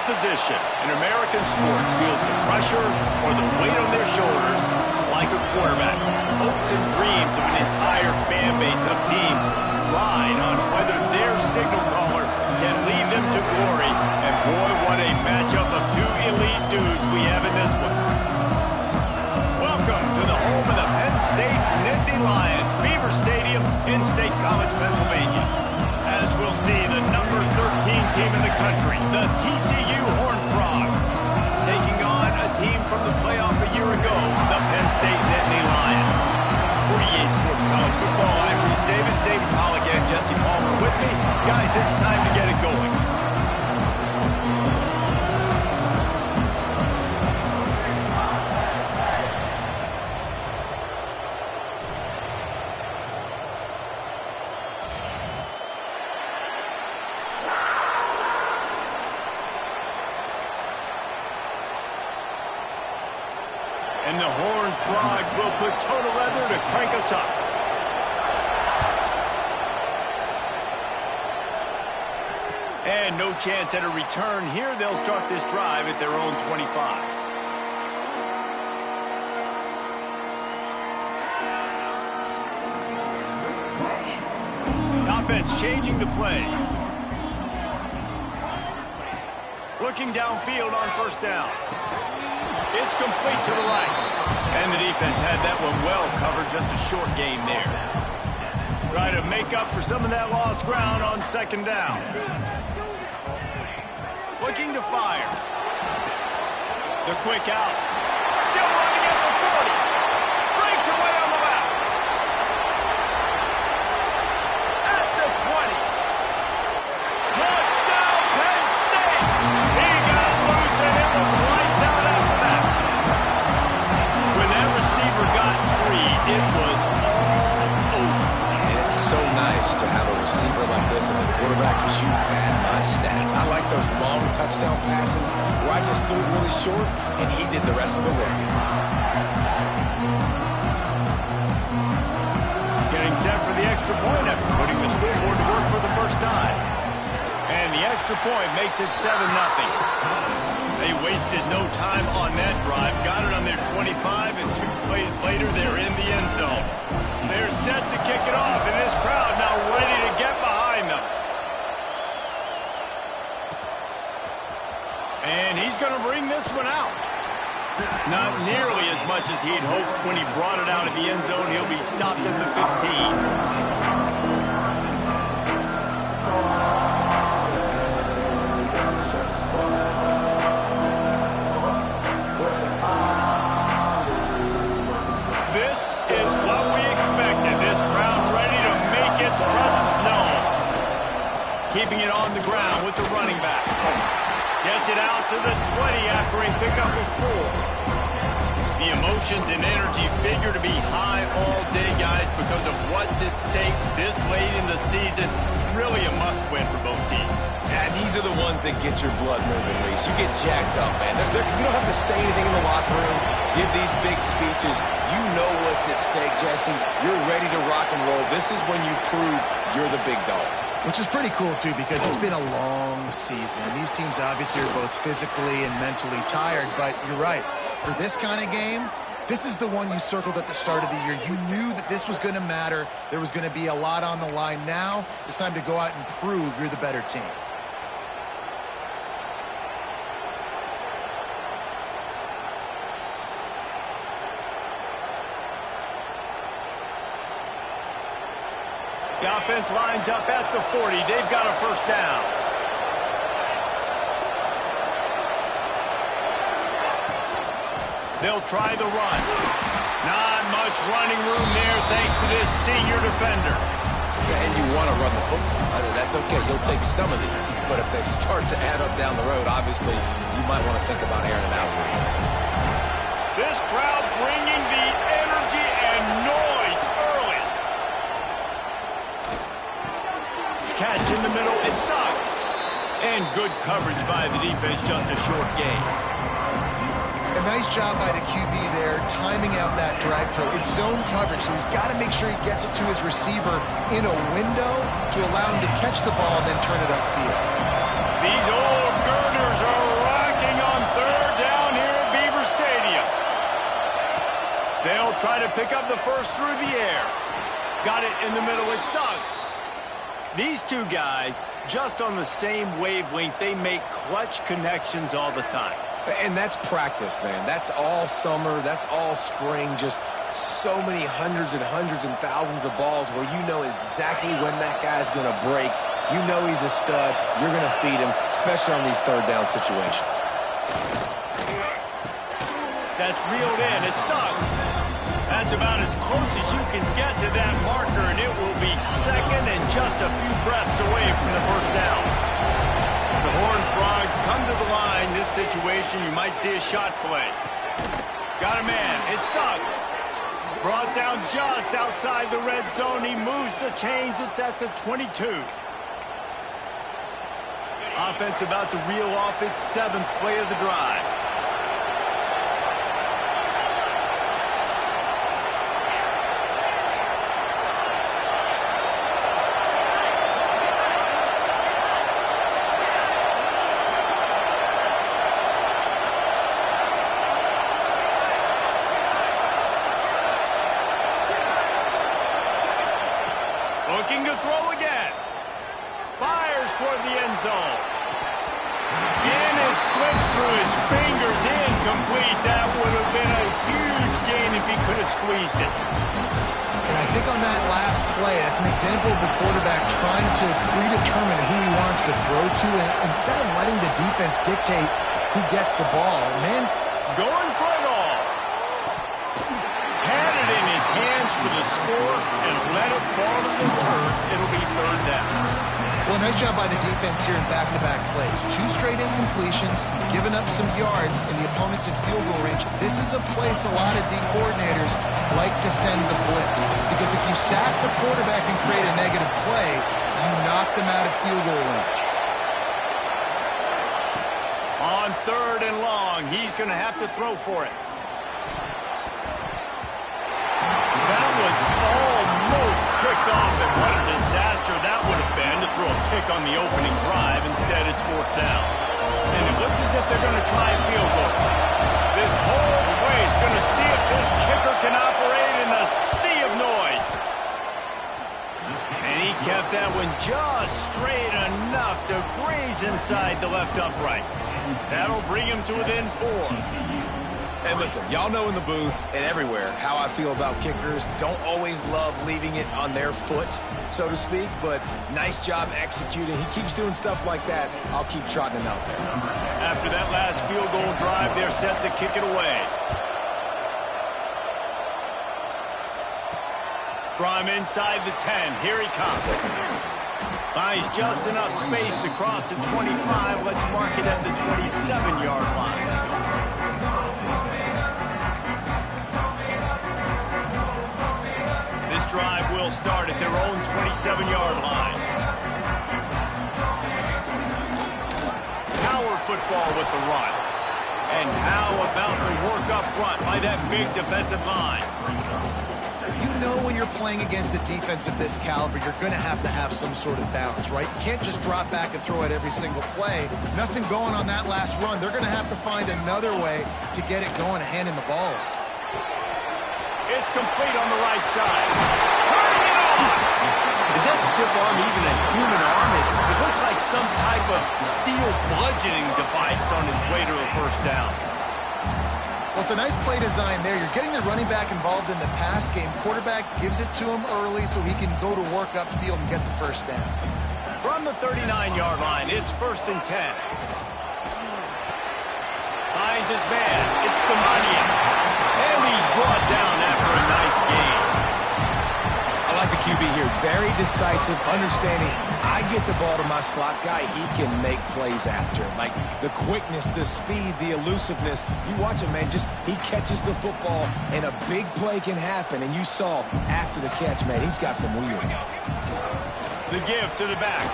position in American sports feels the pressure or the weight on their shoulders like a quarterback. Hopes and dreams of an entire fan base of teams ride on whether their signal caller can lead them to glory. And boy, what a matchup of two elite dudes we have in this one. Welcome to the home of the Penn State Nittany Lions, Beaver Stadium in State College, Pennsylvania. As we'll see, the number 13 team in the country, the TCU Horned Frogs, taking on a team from the playoff a year ago, the Penn State Nittany Lions. For EA Sports College Football, I'm Reese Davis, David Pollock, and Jesse Palmer with me. Guys, it's time to get it going. And the Horned Frogs will put total leather to crank us up. And no chance at a return here. They'll start this drive at their own 25. Offense changing the play. Looking downfield on first down. It's complete to the right. And the defense had that one well covered, just a short gain there. Try to make up for some of that lost ground on second down. Looking to fire. The quick out. Still running at the 40. Breaks away on the left. At the 20. Touchdown, Penn State. He got loose and it was lights out after that. When that receiver got free, it was all over. And it's so nice to have a receiver like this as a quarterback because you had my stats. I like those long touchdown passes where I just threw it really short and he did the rest of the work. Getting set for the extra point after putting the scoreboard to work for the first time. And the extra point makes it 7-0. They wasted no time on that drive. Got it on their 25, and 2 plays later, they're in the end zone. They're set to kick it off, and this crowd now ready to get behind them. And he's going to bring this one out. Not nearly as much as he'd hoped when he brought it out of the end zone. He'll be stopped at the 15. Keeping it on the ground with the running back. Gets it out to the 20 after a pickup of 4. The emotions and energy figure to be high all day, guys, because of what's at stake this late in the season. Really a must-win for both teams. Yeah, these are the ones that get your blood moving, Reese. You get jacked up, man. You don't have to say anything in the locker room. Give these big speeches. You know what's at stake, Jesse. You're ready to rock and roll. This is when you prove you're the big dog. Which is pretty cool, too, because it's been a long season. And these teams obviously are both physically and mentally tired. But you're right. For this kind of game, this is the one you circled at the start of the year. You knew that this was going to matter. There was going to be a lot on the line. Now it's time to go out and prove you're the better team. The offense lines up at the 40. They've got a first down. They'll try the run. Not much running room there thanks to this senior defender. Yeah, and you want to run the football. That's okay. You'll take some of these. But if they start to add up down the road, obviously, you might want to think about airing it out. This crowd bringing the energy and noise early. Catch in the middle, it sucks. And good coverage by the defense, just a short gain. A nice job by the QB there, timing out that drag throw. It's zone coverage, so he's got to make sure he gets it to his receiver in a window to allow him to catch the ball and then turn it upfield. These old girders are rocking on third down here at Beaver Stadium. They'll try to pick up the first through the air. Got it in the middle with Suggs. These two guys, just on the same wavelength, they make clutch connections all the time. And that's practice, man. That's all summer. That's all spring. Just so many hundreds and thousands of balls where you know exactly when that guy's going to break. You know he's a stud. You're going to feed him, especially on these third down situations. That's reeled in. It Suggs. That's about as close as you can get to that marker, and it will be second and just a few breaths away from the first down. The Horned Frogs come to the line. This situation, you might see a shot play. Got a man. It's Suggs. Brought down just outside the red zone. He moves the chains. It's at the 22. Offense about to reel off its 7th play of the drive. Looking to throw again. Fires toward the end zone. And it slips through his fingers, incomplete. That would have been a huge gain if he could have squeezed it. And I think on that last play, that's an example of the quarterback trying to predetermine who he wants to throw to, and instead of letting the defense dictate who gets the ball. Man, going for it all. Had it in his hands for the score and let it fall to the turf. It'll be third down. well, nice job by the defense here in back-to-back plays. 2 straight incompletions, giving up some yards, and the opponent's in field goal range. This is a place a lot of D coordinators like to send the blitz, because if you sack the quarterback and create a negative play, you knock them out of field goal range. On 3rd and long, he's going to have to throw for it. That was almost picked off, and what a disaster that would have been to throw a pick on the opening drive. Instead, it's 4th down. And it looks as if they're going to try a field goal. This whole place going to see if this kicker can operate in the sea of noise. And he kept that one just straight enough to graze inside the left upright. That'll bring him to within 4. And listen, y'all know in the booth and everywhere how I feel about kickers. Don't always love leaving it on their foot, so to speak, but nice job executing. He keeps doing stuff like that. I'll keep trotting him out there. After that last field goal drive, they're set to kick it away. From inside the 10, here he comes. Finds just enough space to cross the 25. Let's mark it at the 27-yard line. This drive will start at their own 27-yard line. Power football with the run. And how about the work up front by that big defensive line? You know when you're playing against a defense of this caliber, you're going to have some sort of balance, right? You can't just drop back and throw it every single play. Nothing going on that last run. They're going to have to find another way to get it going and handing the ball off. It's complete on the right side. Turning it on! Is that stiff arm even a human arm? It looks like some type of steel bludgeoning device on his way to a first down. Well, it's a nice play design there. You're getting the running back involved in the pass game. Quarterback gives it to him early so he can go to work upfield and get the first down. From the 39-yard line, it's 1st and 10. Finds his man. It's Demania. And he's brought down after a nice game. I like the QB here. Very decisive, understanding. I get the ball to my slot guy, he can make plays after. Like the quickness, the speed, the elusiveness. You watch him, man, he catches the football and a big play can happen. And you saw after the catch, man, he's got some wheels. The give to the back.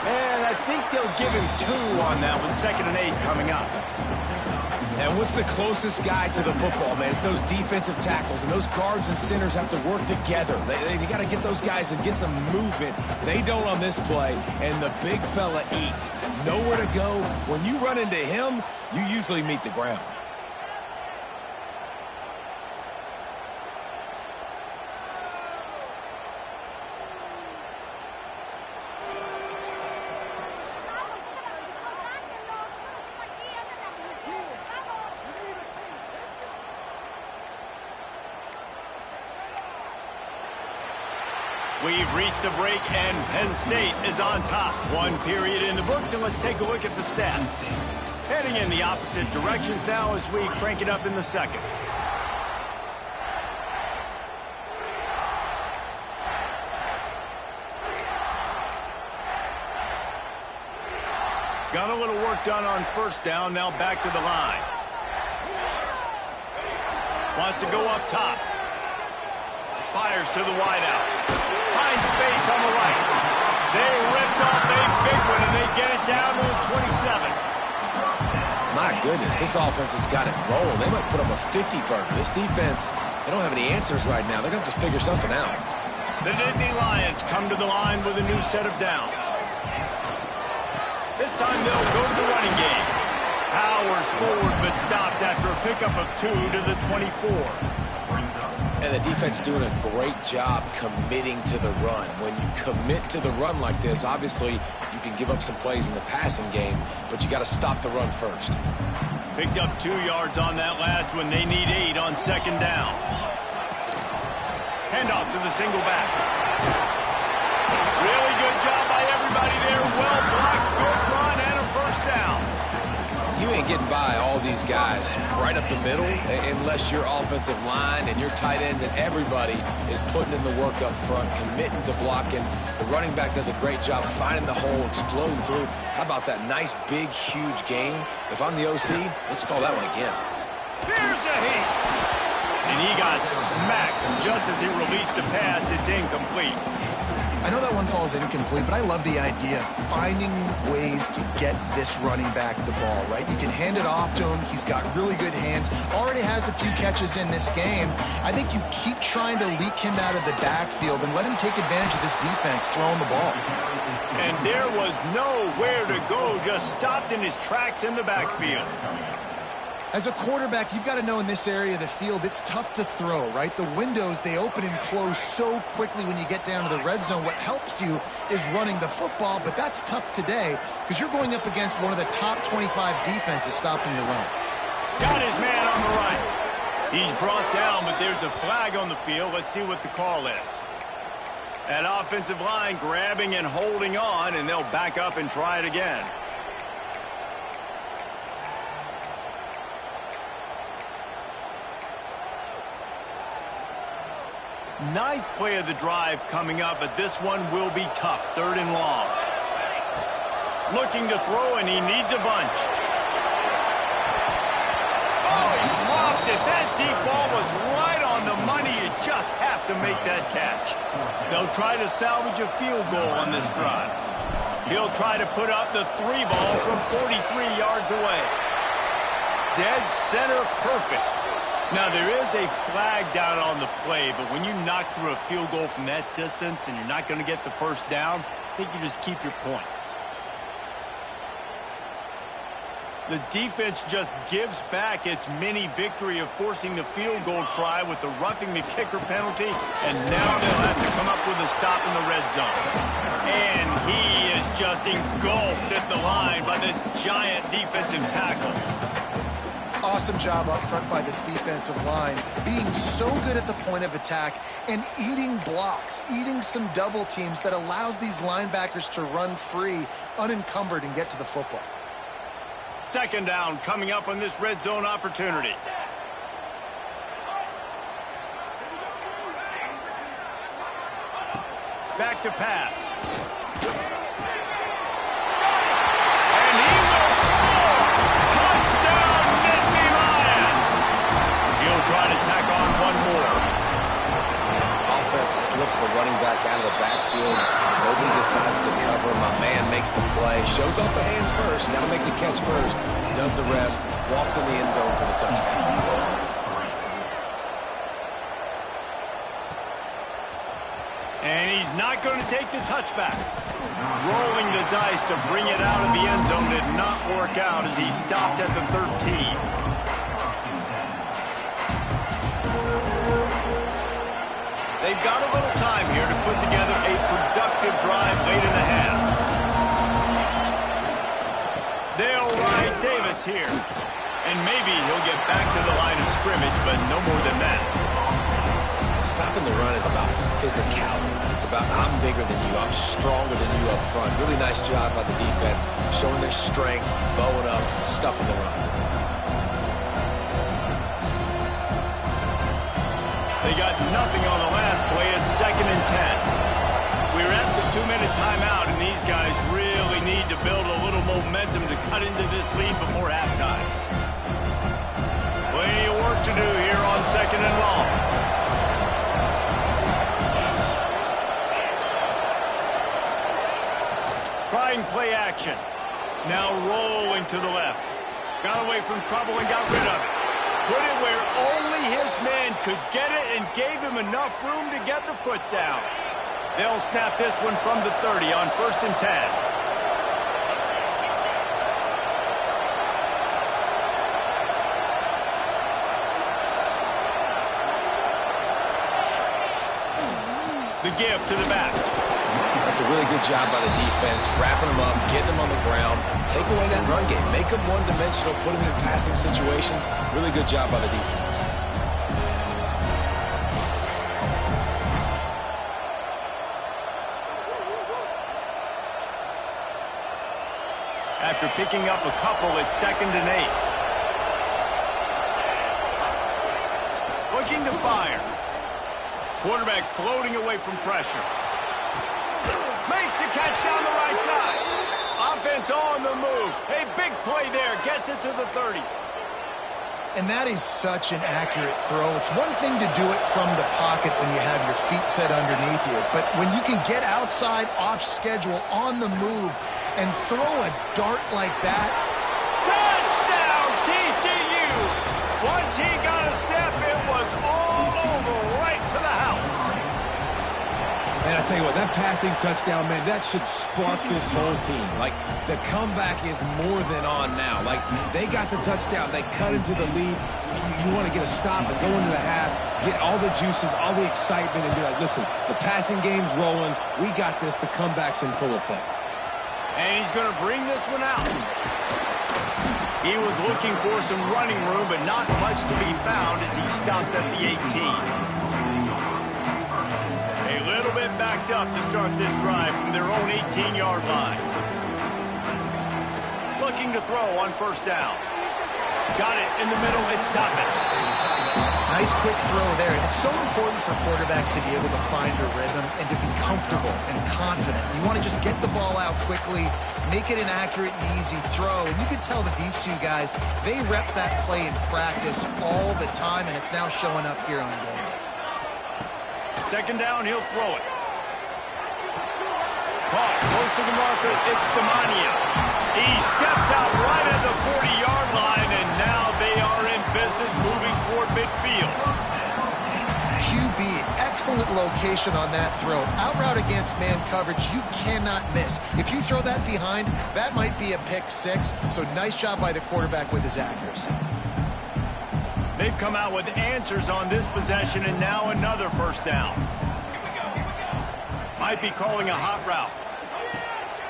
And I think they'll give him 2 on that one. 2nd and 8 coming up. And what's the closest guy to the football, man? It's those defensive tackles, and those guards and centers have to work together. They got to get those guys and get some movement. They don't on this play, and the big fella eats. Nowhere to go. When you run into him, you usually meet the ground. We've reached a break, and Penn State is on top. One period in the books, and let's take a look at the stats. Heading in the opposite directions now as we crank it up in the second. Got a little work done on first down, now back to the line. Wants to go up top. Fires to the wideout. Finds space on the right. They ripped off a big one, and they get it down to the 27. My goodness, this offense has got it rolling. They might put up a 50-burger. This defense, they don't have any answers right now. They're going to have to figure something out. The Nittany Lions come to the line with a new set of downs. This time they'll go to the running game. Powers forward, but stopped after a pickup of 2 to the 24. And the defense doing a great job committing to the run. When you commit to the run like this, obviously you can give up some plays in the passing game, but you got to stop the run first. Picked up 2 yards on that last one. They need 8 on second down. Handoff to the single back. Really good job by everybody there. Well blocked, good run, and a first down. You ain't getting by all these guys right up the middle unless your offensive line and your tight ends and everybody is putting in the work up front, committing to blocking. The running back does a great job finding the hole, exploding through. How about that nice, big, huge gain? If I'm the OC, let's call that one again. Here's a heat. And he got smacked just as he released the pass. It's incomplete. I know that one falls incomplete, but I love the idea of finding ways to get this running back the ball, right? You can hand it off to him. He's got really good hands. Already has a few catches in this game. I think you keep trying to leak him out of the backfield and let him take advantage of this defense throwing the ball. And there was nowhere to go, just stopped in his tracks in the backfield. As a quarterback, you've got to know in this area of the field, it's tough to throw, right? The windows, they open and close so quickly when you get down to the red zone. What helps you is running the football, but that's tough today because you're going up against one of the top 25 defenses stopping the run. Got his man on the right. He's brought down, but there's a flag on the field. Let's see what the call is. That offensive line grabbing and holding on, and they'll back up and try it again. Ninth play of the drive coming up, but this one will be tough. 3rd and long. Looking to throw, and he needs a bunch. Oh, he dropped it. That deep ball was right on the money. You just have to make that catch. They'll try to salvage a field goal on this drive. He'll try to put up the 3 ball from 43 yards away. Dead center, perfect. Now, there is a flag down on the play, but when you knock through a field goal from that distance and you're not going to get the first down, I think you just keep your points. The defense just gives back its mini victory of forcing the field goal try with the roughing the kicker penalty, and now they'll have to come up with a stop in the red zone. And he is just engulfed at the line by this giant defensive tackle. Awesome job up front by this defensive line, being so good at the point of attack and eating blocks, eating some double teams that allows these linebackers to run free, unencumbered, and get to the football. Second down coming up on this red zone opportunity. Back to pass. And he will score! Touchdown, Nittany Lions! He'll try to tack on one more. Offense slips the running back out of the backfield. No Nobody decides to cover. My man makes the play. Shows off the hands first. Got to make the catch first. Does the rest. Walks in the end zone for the touchdown. And he's not going to take the touchback. Rolling the dice to bring it out of the end zone did not work out as he stopped at the 13. They've got a little time here to put together a productive drive late in the half. They'll ride Davis here. And maybe he'll get back to the line of scrimmage, but no more than that. Stopping the run is about physicality. It's about I'm bigger than you, I'm stronger than you up front. Really nice job by the defense, showing their strength, bowing up, stuffing the run. They got nothing on the last play. It's 2nd and 10. We're at the 2-minute timeout, and these guys really need to build a little momentum to cut into this lead before halftime. Plenty of work to do here on 2nd and long. Trying play action. Now rolling to the left. Got away from trouble and got rid of it. Put it where only his man could get it and gave him enough room to get the foot down. They'll snap this one from the 30 on 1st and 10. The give to the back. That's a really good job by the defense, wrapping them up, getting them on the ground, take away that run game, make them one-dimensional, put them in passing situations. Really good job by the defense. After picking up a couple, it's 2nd and 8. Looking to fire. Quarterback floating away from pressure. Makes the catch down the right side. Offense on the move. A big play there. Gets it to the 30. And that is such an accurate throw. It's one thing to do it from the pocket when you have your feet set underneath you. But when you can get outside, off schedule, on the move, and throw a dart like that. Touchdown, TCU. Once he got a step, it was all over right to the house. And I tell you what, that passing touchdown, man, that should spark this whole team. Like, the comeback is more than on now. Like, they got the touchdown. They cut into the lead. You want to get a stop and go into the half, get all the juices, all the excitement, and be like, listen, the passing game's rolling. We got this. The comeback's in full effect. And he's going to bring this one out. He was looking for some running room, but not much to be found as he stopped at the 18. A little bit backed up to start this drive from their own 18-yard line. Looking to throw on 1st down. Got it in the middle. It's Toppin. Nice quick throw there. And it's so important for quarterbacks to be able to find a rhythm and to be comfortable and confident. You want to just get the ball out quickly, make it an accurate and easy throw. And you can tell that these two guys, they rep that play in practice all the time, and it's now showing up here on game. 2nd down, he'll throw it. Caught close to the marker, it's Demania. He steps out right at the 40-yard line, and now they are in business moving toward midfield. QB, excellent location on that throw. Out route against man coverage, you cannot miss. If you throw that behind, that might be a pick 6. So nice job by the quarterback with his accuracy. They've come out with answers on this possession, and now another 1st down. Might be calling a hot route.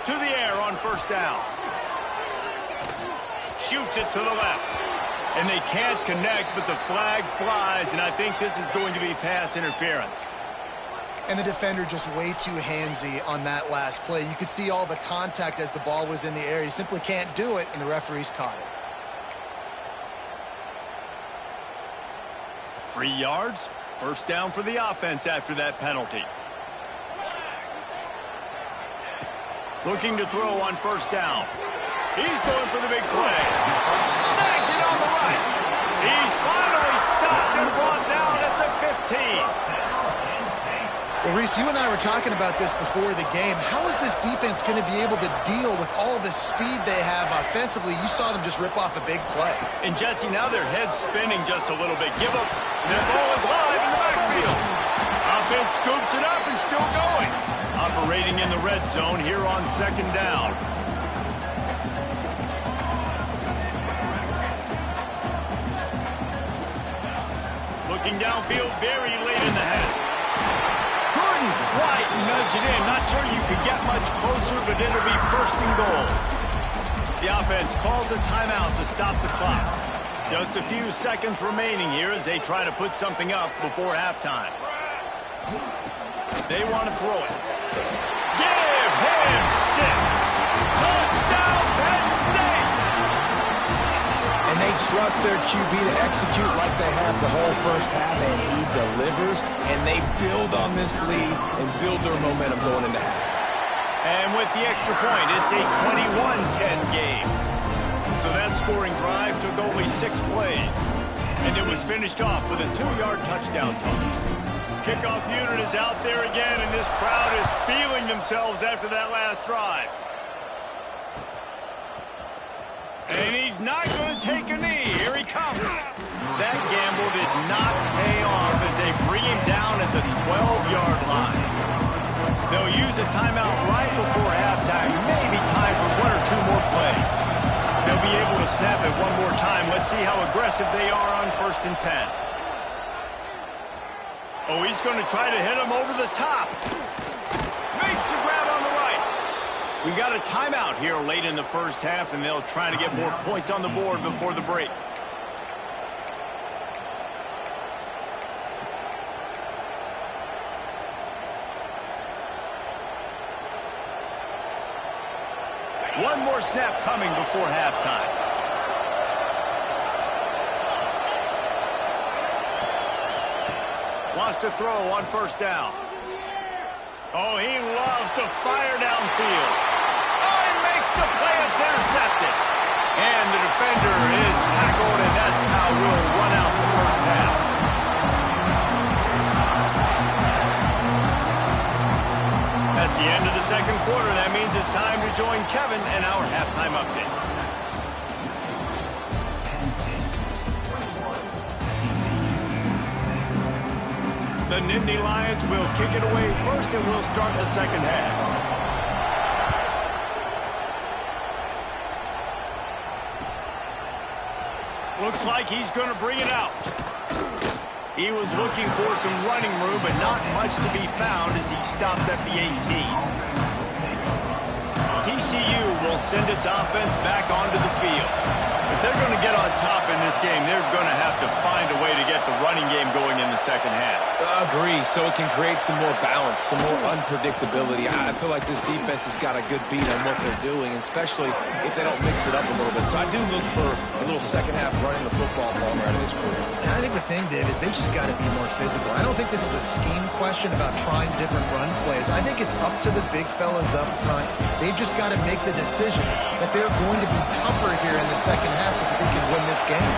To the air on 1st down. Shoots it to the left. And they can't connect, but the flag flies, and I think this is going to be pass interference. And the defender just way too handsy on that last play. You could see all the contact as the ball was in the air. He simply can't do it, and the referees caught it. 3 yards. 1st down for the offense after that penalty. Looking to throw on 1st down. He's going for the big play. Snags it on the right. He's finally stopped and brought down at the 15. Well, Reese, you and I were talking about this before the game. How is this defense going to be able to deal with all the speed they have offensively? You saw them just rip off a big play. And Jesse, now their head's spinning just a little bit. Give up. That ball is live in the backfield. Offense scoops it up and still going. Operating in the red zone here on second down. Looking downfield very late in the half. Couldn't quite nudge it in. Not sure you could get much closer, but it'll be first and goal. The offense calls a timeout to stop the clock. Just a few seconds remaining here as they try to put something up before halftime. They want to throw it. Give him 6. Touchdown, Penn State! And they trust their QB to execute like they have the whole first half, and he delivers, and they build on this lead and build their momentum going into halftime. And with the extra point, it's a 21-10 game. So that scoring drive took only 6 plays. And it was finished off with a 2-yard touchdown toss. Kickoff unit is out there again, and this crowd is feeling themselves after that last drive. And he's not going to take a knee. Here he comes. That gamble did not pay off as they bring him down at the 12-yard line. They'll use a timeout right before halftime. Maybe time for 1 or 2 more plays. They'll be able to snap it one more time. Let's see how aggressive they are on 1st and 10. Oh, he's going to try to hit him over the top. Makes the grab on the right. We got a timeout here late in the first half, and they'll try to get more points on the board before the break. One more snap coming before halftime. Wants to throw on 1st down. Oh, he loves to fire downfield. Oh, he makes the play. It's intercepted. And the defender is tackled, and that's how we'll run out the first half. That's the end of the second quarter. That means it's time to join Kevin and our halftime update. The Nittany Lions will kick it away first, and we'll start the second half. Looks like he's going to bring it out. He was looking for some running room, but not much to be found as he stopped at the 18. TCU will send its offense back onto the field. If they're going to get on top in this game, they're going to have to find a way to get the running game going in the second half. Agree, so it can create some more balance, some more unpredictability. I feel like this defense has got a good beat on what they're doing, especially if they don't mix it up a little bit. So I do look for a little second half running the football ball right in this quarter. And I think the thing, Dave, is they just got to be more physical. I don't think this is a scheme question about trying different run plays. I think it's up to the big fellas up front. They've just got to make the decision that they're going to be tougher here in the second half so that they can win this game.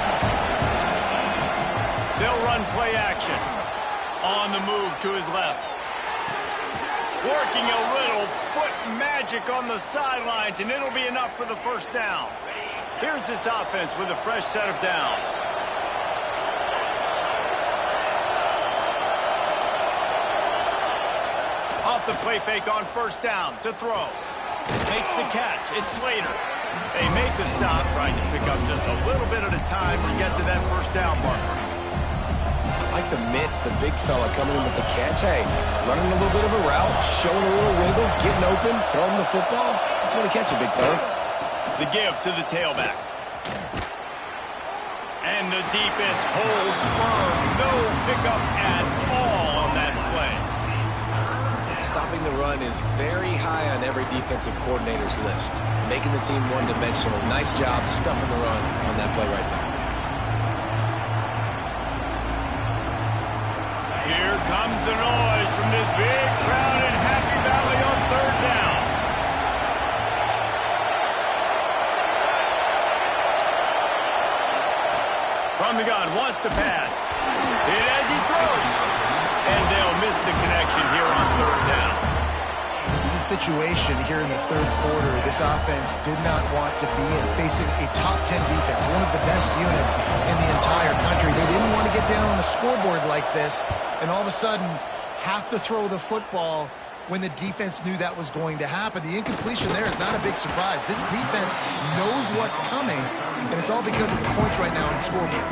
They'll run play action. On the move to his left. Working a little foot magic on the sidelines, and it'll be enough for the first down. Here's this offense with a fresh set of downs. Off the play fake on 1st down to throw. Makes the catch. It's Slater. They make the stop, trying to pick up just a little bit at a time to get to that 1st down marker. Like the mitts, the big fella coming in with the catch. Hey, running a little bit of a route, showing a little wiggle, getting open, throwing the football. That's what he catch it, big fella. The give to the tailback. And the defense holds firm. No pickup at all on that play. Stopping the run is very high on every defensive coordinator's list. Making the team one-dimensional. Nice job stuffing the run on that play right there. Here comes the noise from this big crowd in Happy Valley on 3rd down. From the gun, wants to pass. Hit as he throws. And they'll miss the connection here on third down. This is a situation here in the third quarter this offense did not want to be in, facing a top 10 defense, one of the best units in the entire country. They didn't want to get down on the scoreboard like this and all of a sudden have to throw the football when the defense knew that was going to happen. The incompletion there is not a big surprise. This defense knows what's coming, and it's all because of the points right now on the scoreboard.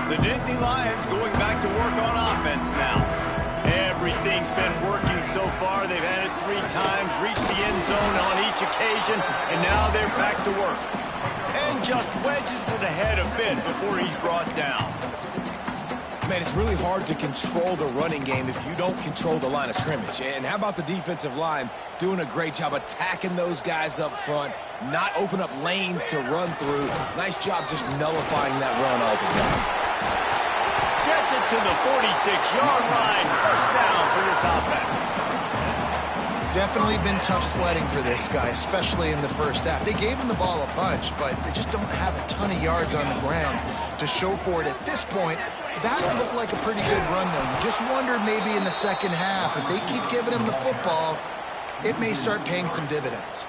The Nittany Lions going back to work on offense now. Everything's been working so far. They've had it 3 times, reached the end zone on each occasion, and now they're back to work. And just wedges it ahead a bit before he's brought down. Man, it's really hard to control the running game if you don't control the line of scrimmage. And how about the defensive line doing a great job attacking those guys up front, not open up lanes to run through. Nice job just nullifying that run altogether. Gets it to the 46-yard line. First down for this offense. Definitely been tough sledding for this guy, especially in the first half. They gave him the ball a bunch, but they just don't have a ton of yards on the ground to show for it at this point. That looked like a pretty good run, though. You just wonder maybe in the second half, if they keep giving him the football, it may start paying some dividends.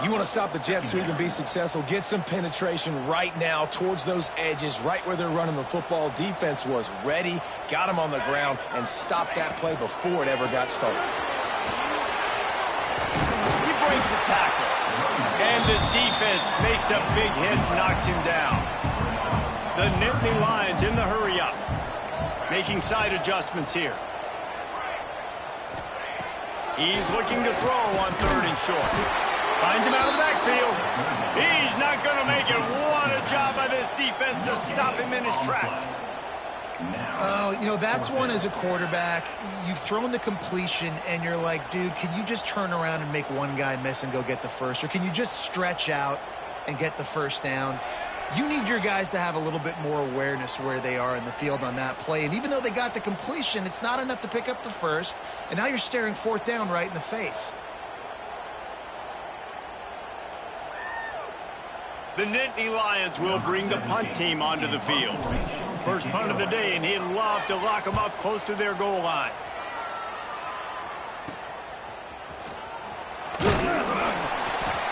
You want to stop the jet sweep and be successful, get some penetration right now towards those edges, right where they're running the football. Defense was ready, got him on the ground, and stopped that play before it ever got started. He breaks a tackle, and the defense makes a big hit and knocks him down. The Nittany Lions in the hurry-up, making side adjustments here. He's looking to throw on 3rd and short. Finds him out of the backfield. He's not going to make it. What a job by this defense to stop him in his tracks. Oh, you know, that's one as a quarterback. You've thrown the completion, and you're like, dude, can you just turn around and make one guy miss and go get the first? Or can you just stretch out and get the first down? You need your guys to have a little bit more awareness where they are in the field on that play. And even though they got the completion, it's not enough to pick up the first. And now you're staring 4th down right in the face. The Nittany Lions will bring the punt team onto the field. First punt of the day, and he'd love to lock them up close to their goal line.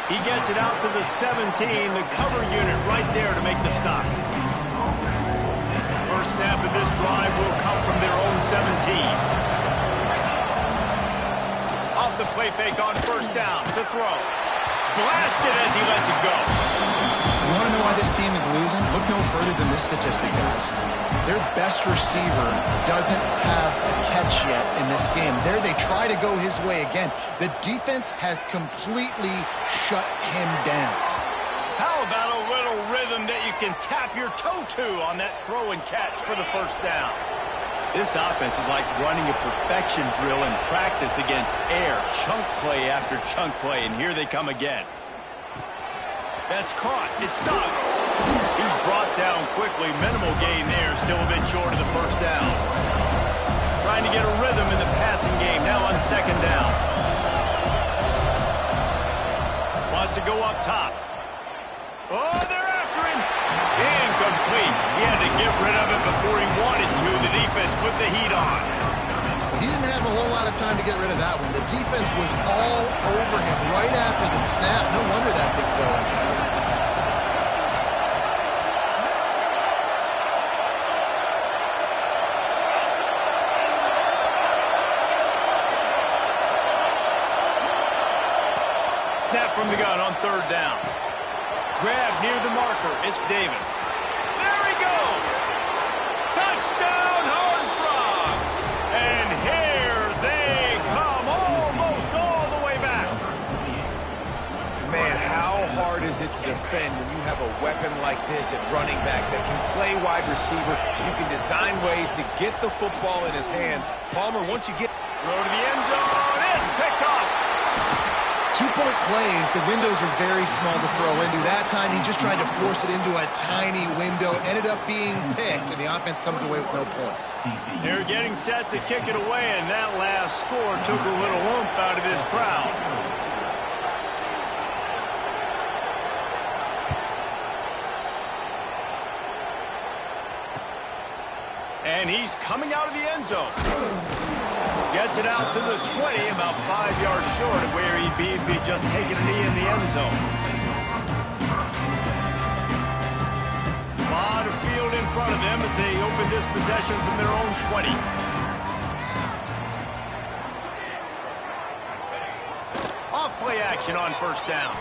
He gets it out to the 17, the cover unit right there to make the stop. First snap of this drive will come from their own 17. Off the play fake on 1st down, the throw. Blasted as he lets it go. You want to know why this team is losing? Look no further than this statistic, guys. Their best receiver doesn't have a catch yet in this game. There they try to go his way again. The defense has completely shut him down. How about a little rhythm that you can tap your toe to on that throw and catch for the first down? This offense is like running a perfection drill in practice against air, chunk play after chunk play, and here they come again. That's caught. It's Suggs. He's brought down quickly. Minimal gain there. Still a bit short of the first down. Trying to get a rhythm in the passing game. Now on 2nd down. Wants to go up top. Oh, they're after him. Incomplete. He had to get rid of it before he wanted to. The defense put the heat on. He didn't have a whole lot of time to get rid of that one. The defense was all over him right after the snap. No wonder that thing fell. Snap from the gun on 3rd down. Grab near the marker. It's Davis. There he goes. Touchdown, Horned Frogs. And here they come almost all the way back. Man, how hard is it to defend when you have a weapon like this at running back that can play wide receiver? You can design ways to get the football in his hand. Palmer, once you get... Throw to the end zone. It's picked off. 2-point plays, the windows are very small to throw into. That time, he just tried to force it into a tiny window, ended up being picked, and the offense comes away with no points. They're getting set to kick it away, and that last score took a little oomph out of this crowd. And he's coming out of the end zone. Gets it out to the 20, about 5 yards short of where he'd be if he'd just taken a knee in the end zone. A lot of field in front of them as they open this possession from their own 20. Off play action on first down.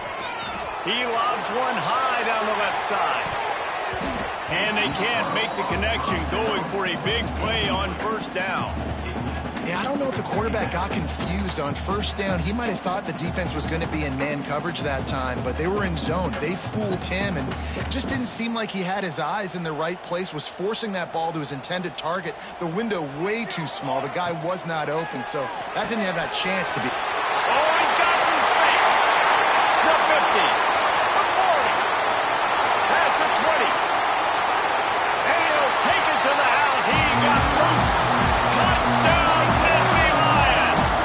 He lobs one high down the left side. And they can't make the connection, going for a big play on first down. Yeah, I don't know if the quarterback got confused on first down. He might have thought the defense was going to be in man coverage that time, but they were in zone. They fooled him, and it just didn't seem like he had his eyes in the right place, was forcing that ball to his intended target. The window way too small. The guy was not open, so that didn't have that chance to be. Oh, he's got some space. The 50. The 40. Past the 20. And he'll take it to the house. He got loose. Touchdown, Nittany Lions.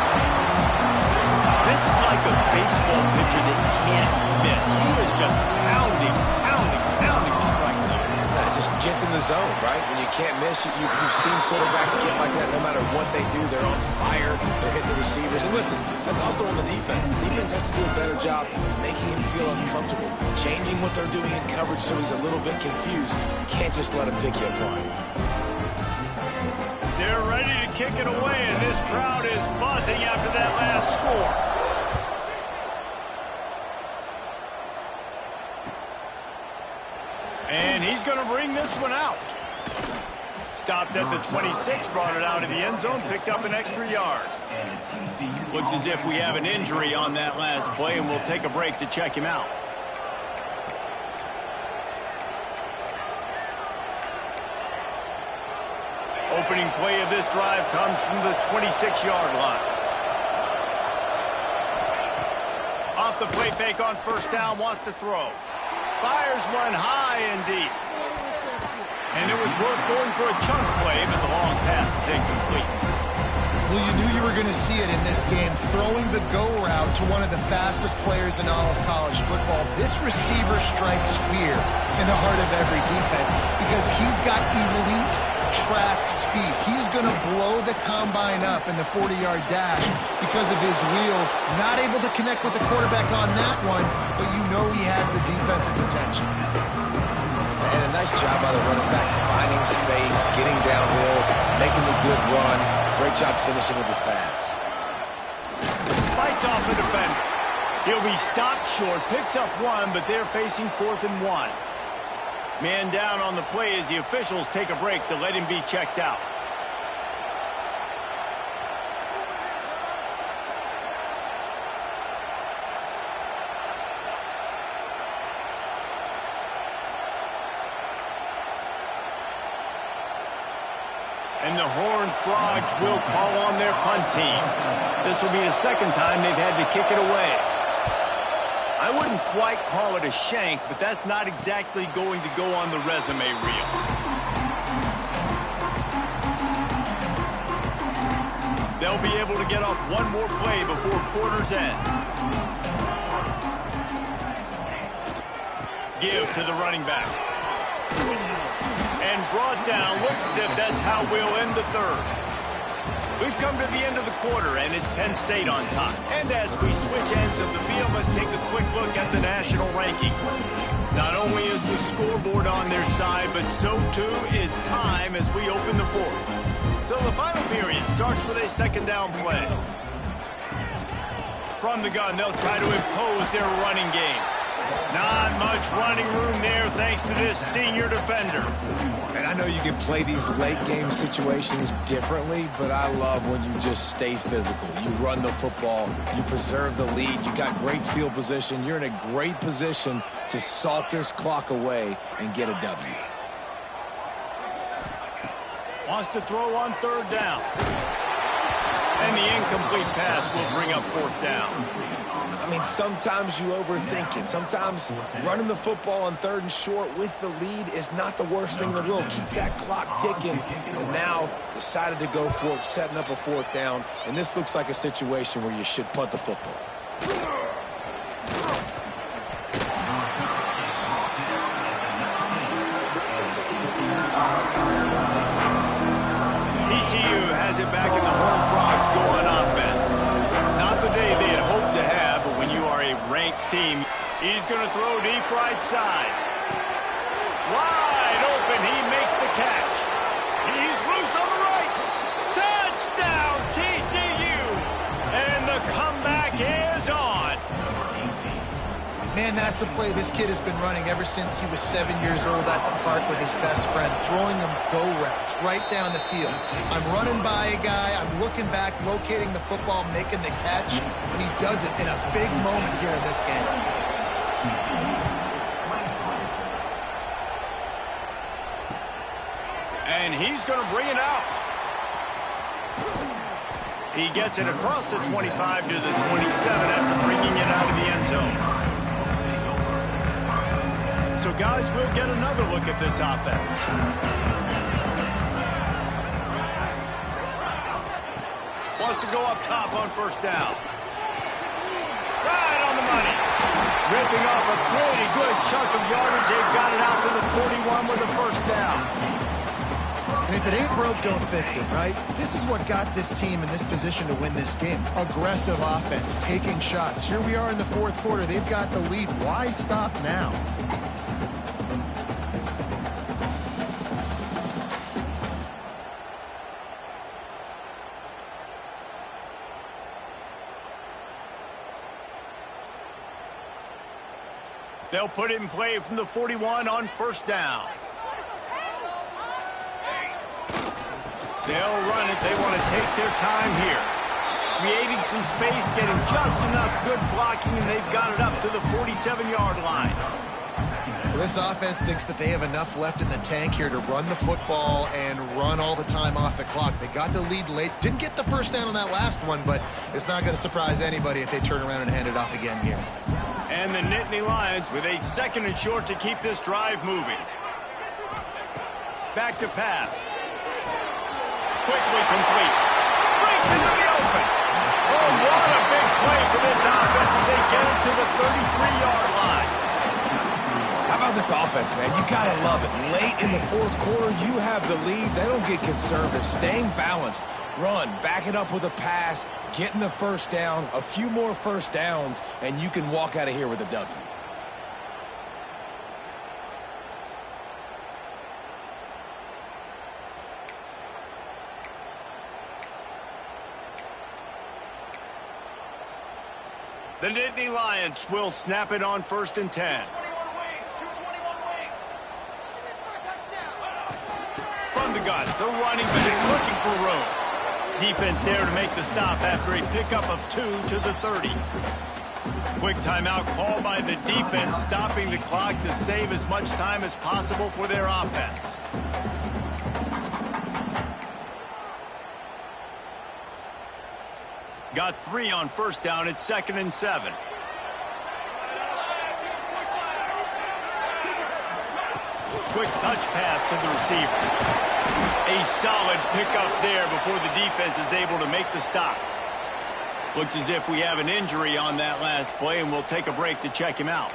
This is like a baseball pitcher that can't miss. He is just pounding the strike zone. It just gets in the zone, right? When you can't miss, you've seen quarterbacks get like that no matter what they do. They're on fire. They're hitting the receivers. And listen, that's also on the defense. The defense has to do a better job making him feel uncomfortable, changing what they're doing in coverage so he's a little bit confused. You can't just let him pick you apart. They're ready to kick it away, and this crowd is buzzing after that last score. And he's going to bring this one out. Stopped at the 26, brought it out of the end zone, picked up an extra yard. Looks as if we have an injury on that last play, and we'll take a break to check him out. Opening play of this drive comes from the 26-yard line. Off the play fake on first down, wants to throw. Fires one high and deep. And it was worth going for a chunk play, but the long pass is incomplete. Well, you knew you were going to see it in this game, throwing the go route to one of the fastest players in all of college football. This receiver strikes fear in the heart of every defense because he's got elite track speed. He's going to blow the combine up in the 40-yard dash because of his wheels. Not able to connect with the quarterback on that one, but you know he has the defense's attention. And a nice job by the running back, finding space, getting downhill, making the good run. Great job finishing with his pads. Fights off the defender. He'll be stopped short, picks up one, but they're facing 4th and 1. Man down on the play as the officials take a break to let him be checked out. And the Horned Frogs will call on their punt team. This will be the second time they've had to kick it away. I wouldn't quite call it a shank, but that's not exactly going to go on the resume reel. They'll be able to get off one more play before quarter's end. Give to the running back. And brought down. Looks as if that's how we'll end the third. We've come to the end of the quarter, and it's Penn State on top. And as we switch ends of the field, let's take a quick look at the national rankings. Not only is the scoreboard on their side, but so too is time as we open the fourth. So the final period starts with a second down play. From the gun, they'll try to impose their running game. Not much running room there thanks to this senior defender. And I know you can play these late game situations differently, but I love when you just stay physical. You run the football, you preserve the lead, you got great field position. You're in a great position to salt this clock away and get a W. Wants to throw on third down. And the incomplete pass will bring up fourth down. I mean, sometimes you overthink it. Sometimes running the football on third and short with the lead is not the worst thing in the world. Keep that clock ticking. And now decided to go for it, setting up a fourth down. And this looks like a situation where you should punt the football. team. He's going to throw deep right side. Wide open, he makes the catch. He's loose on the right. Touchdown, TCU! And the comeback is on. Man, that's a play this kid has been running ever since he was 7 years old at the park with his best friend, throwing them go routes right down the field. I'm running by a guy, I'm looking back, locating the football, making the catch, and he does it in a big moment here in this game. And he's going to bring it out. He gets it across the 25 to the 27 after bringing it out of the end zone. So, guys, we'll get another look at this offense. Wants to go up top on first down. Right on the money. Ripping off a pretty good chunk of yardage. They've got it out to the 41 with a first down. And if it ain't broke, don't fix it, right? This is what got this team in this position to win this game. Aggressive offense, taking shots. Here we are in the fourth quarter. They've got the lead. Why stop now? They'll put it in play from the 41 on first down. They'll run it. They want to take their time here. Creating some space, getting just enough good blocking, and they've got it up to the 47-yard line. Well, this offense thinks that they have enough left in the tank here to run the football and run all the time off the clock. They got the lead late. Didn't get the first down on that last one, but it's not going to surprise anybody if they turn around and hand it off again here. And the Nittany Lions with a 2nd and short to keep this drive moving. Back to pass. Quickly complete. Breaks into the open. Oh, what a big play for this offense as they get it to the 33-yard line. How about this offense, man? You got to love it. Late in the fourth quarter, you have the lead. They don't get conservative. Staying balanced. Run, back it up with a pass, getting the first down, a few more first downs, and you can walk out of here with a W. The Nittany Lions will snap it on 1st and 10. From the gun, the running back looking for room. Defense there to make the stop after a pickup of 2 to the 30. Quick timeout called by the defense, stopping the clock to save as much time as possible for their offense. Got 3 on first down. It's 2nd and 7. Quick touch pass to the receiver. A solid pickup there before the defense is able to make the stop. Looks as if we have an injury on that last play, and we'll take a break to check him out.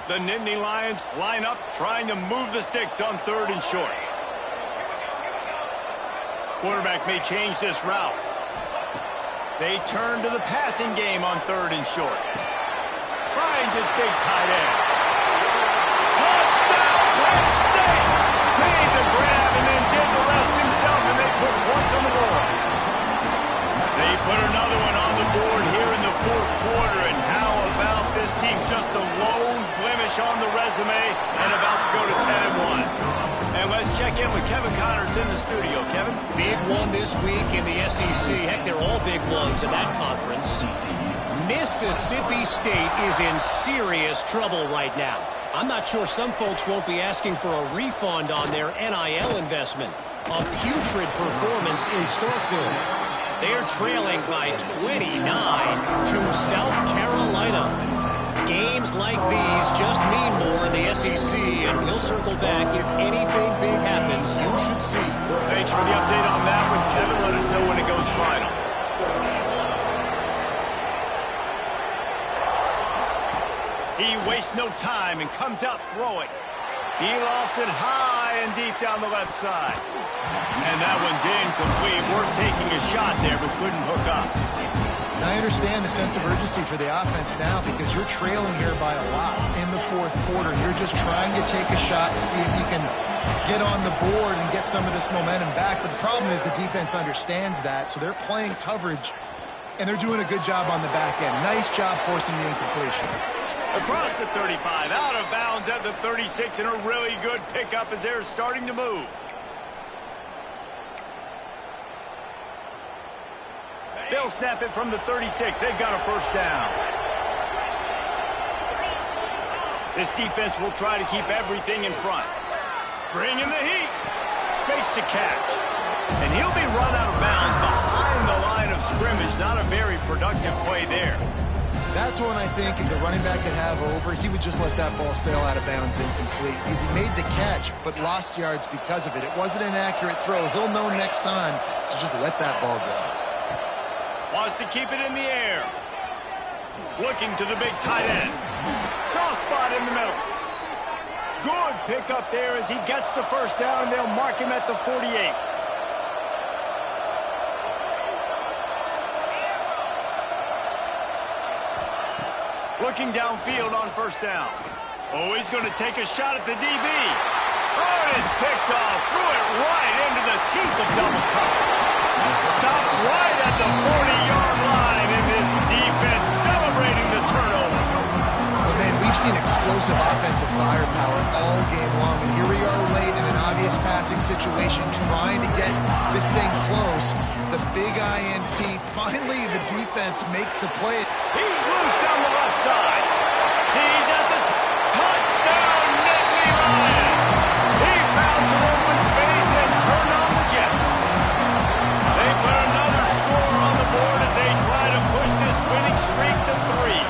The Nittany Lions line up, trying to move the sticks on 3rd and short. Quarterback may change this route. They turn to the passing game on 3rd and short. Finds his big tight end. Touchdown, Penn State! Made the grab and then did the rest himself, and they put points on the board. They put another one on the board here in the fourth quarter, and how about this team? Just a lone blemish on the resume and about to go to 10-1. And let's check in with Kevin Connors in the studio. Kevin? Big one this week in the SEC. Heck, they're all big ones in that conference. Mississippi State is in serious trouble right now. I'm not sure some folks won't be asking for a refund on their NIL investment. A putrid performance in Starkville. They're trailing by 29 to South Carolina. Games like these just mean more in the SEC, and we'll circle back. If anything big happens, you should see. Thanks for the update on that one, Kevin. Let us know when it goes final. He wastes no time and comes out throwing. He lofts it high. high and deep down the left side. And that one's incomplete. Worth taking a shot there, but couldn't hook up. And I understand the sense of urgency for the offense now because you're trailing here by a lot in the fourth quarter. You're just trying to take a shot to see if you can get on the board and get some of this momentum back. But the problem is the defense understands that, so they're playing coverage, and they're doing a good job on the back end. Nice job forcing the incompletion. Across the 35, out of bounds at the 36, and a really good pickup as they're starting to move. They'll snap it from the 36. They've got a first down. This defense will try to keep everything in front. Bringing the heat. Makes the catch. And he'll be run out of bounds behind the line of scrimmage. Not a very productive play there. That's one I think if the running back could have over, he would just let that ball sail out of bounds incomplete because he made the catch but lost yards because of it. It wasn't an accurate throw. He'll know next time to just let that ball go. Wants to keep it in the air. Looking to the big tight end. Soft spot in the middle. Good pickup there as he gets the first down, and they'll mark him at the 48. Looking downfield on first down. Oh, he's going to take a shot at the DB. Oh, and it's picked off. Threw it right into the teeth of double coverage. Stopped right at the 40-yard line, and this defense celebrating the turnover. Well, man, we've seen explosive offensive firepower all game long, and here we are late in an obvious passing situation trying to get this thing close. The big INT. Finally, the defense makes a play. He's loose down the left side. He's at the touchdown, Nittany Lions. He found some open space and turned on the Jets. They put another score on the board as they try to push this winning streak to 3.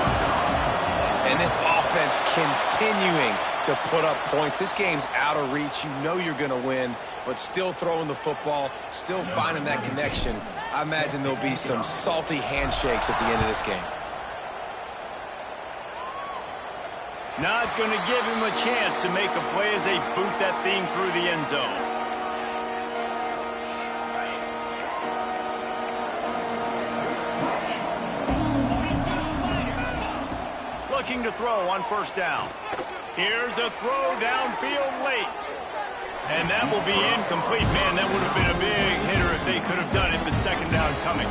And this offense continuing to put up points. This game's out of reach. You know you're going to win, but still throwing the football, still finding that connection. I imagine there'll be some salty handshakes at the end of this game. Not going to give him a chance to make a play as they boot that thing through the end zone. Looking to throw on first down. Here's a throw downfield late. And that will be incomplete. Man, that would have been a big hitter if they could have done it, but second down coming.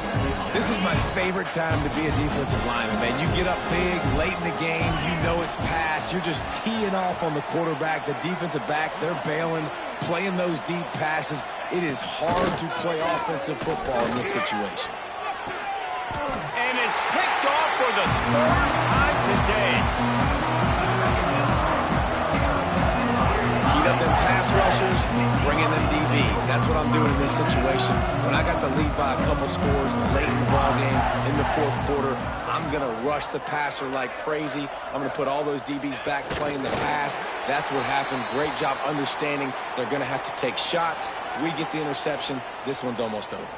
This was my favorite time to be a defensive lineman, man. You get up big, late in the game, you know it's past. You're just teeing off on the quarterback. The defensive backs, they're bailing, playing those deep passes. It is hard to play offensive football in this situation. And it's picked off for the third time today. Up them pass rushers, bringing them DBs. That's what I'm doing in this situation. When I got the lead by a couple scores late in the ball game in the fourth quarter, I'm going to rush the passer like crazy. I'm going to put all those DBs back playing the pass. That's what happened. Great job understanding they're going to have to take shots. We get the interception. This one's almost over.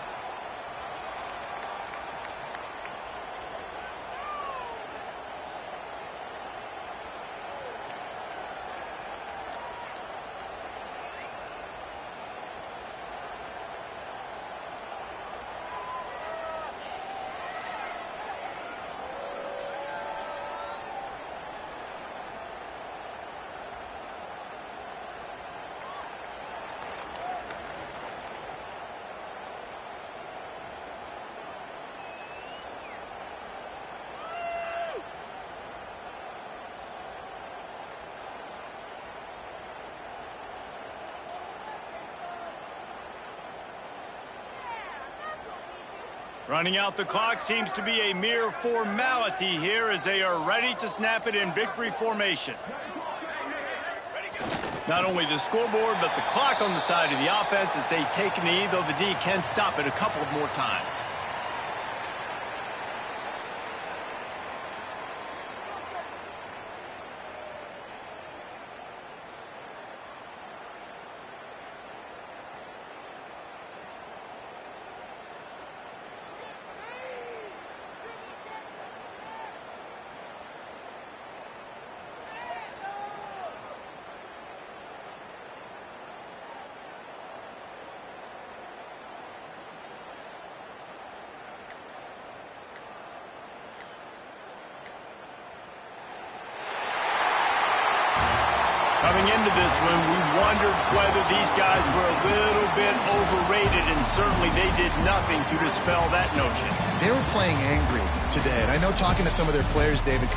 Running out the clock seems to be a mere formality here as they are ready to snap it in victory formation. Not only the scoreboard, but the clock on the side of the offense as they take a knee, though the D can stop it a couple of more times. into this one, we wondered whether these guys were a little bit overrated, and certainly they did nothing to dispel that notion. They were playing angry today, and I know talking to some of their players, David,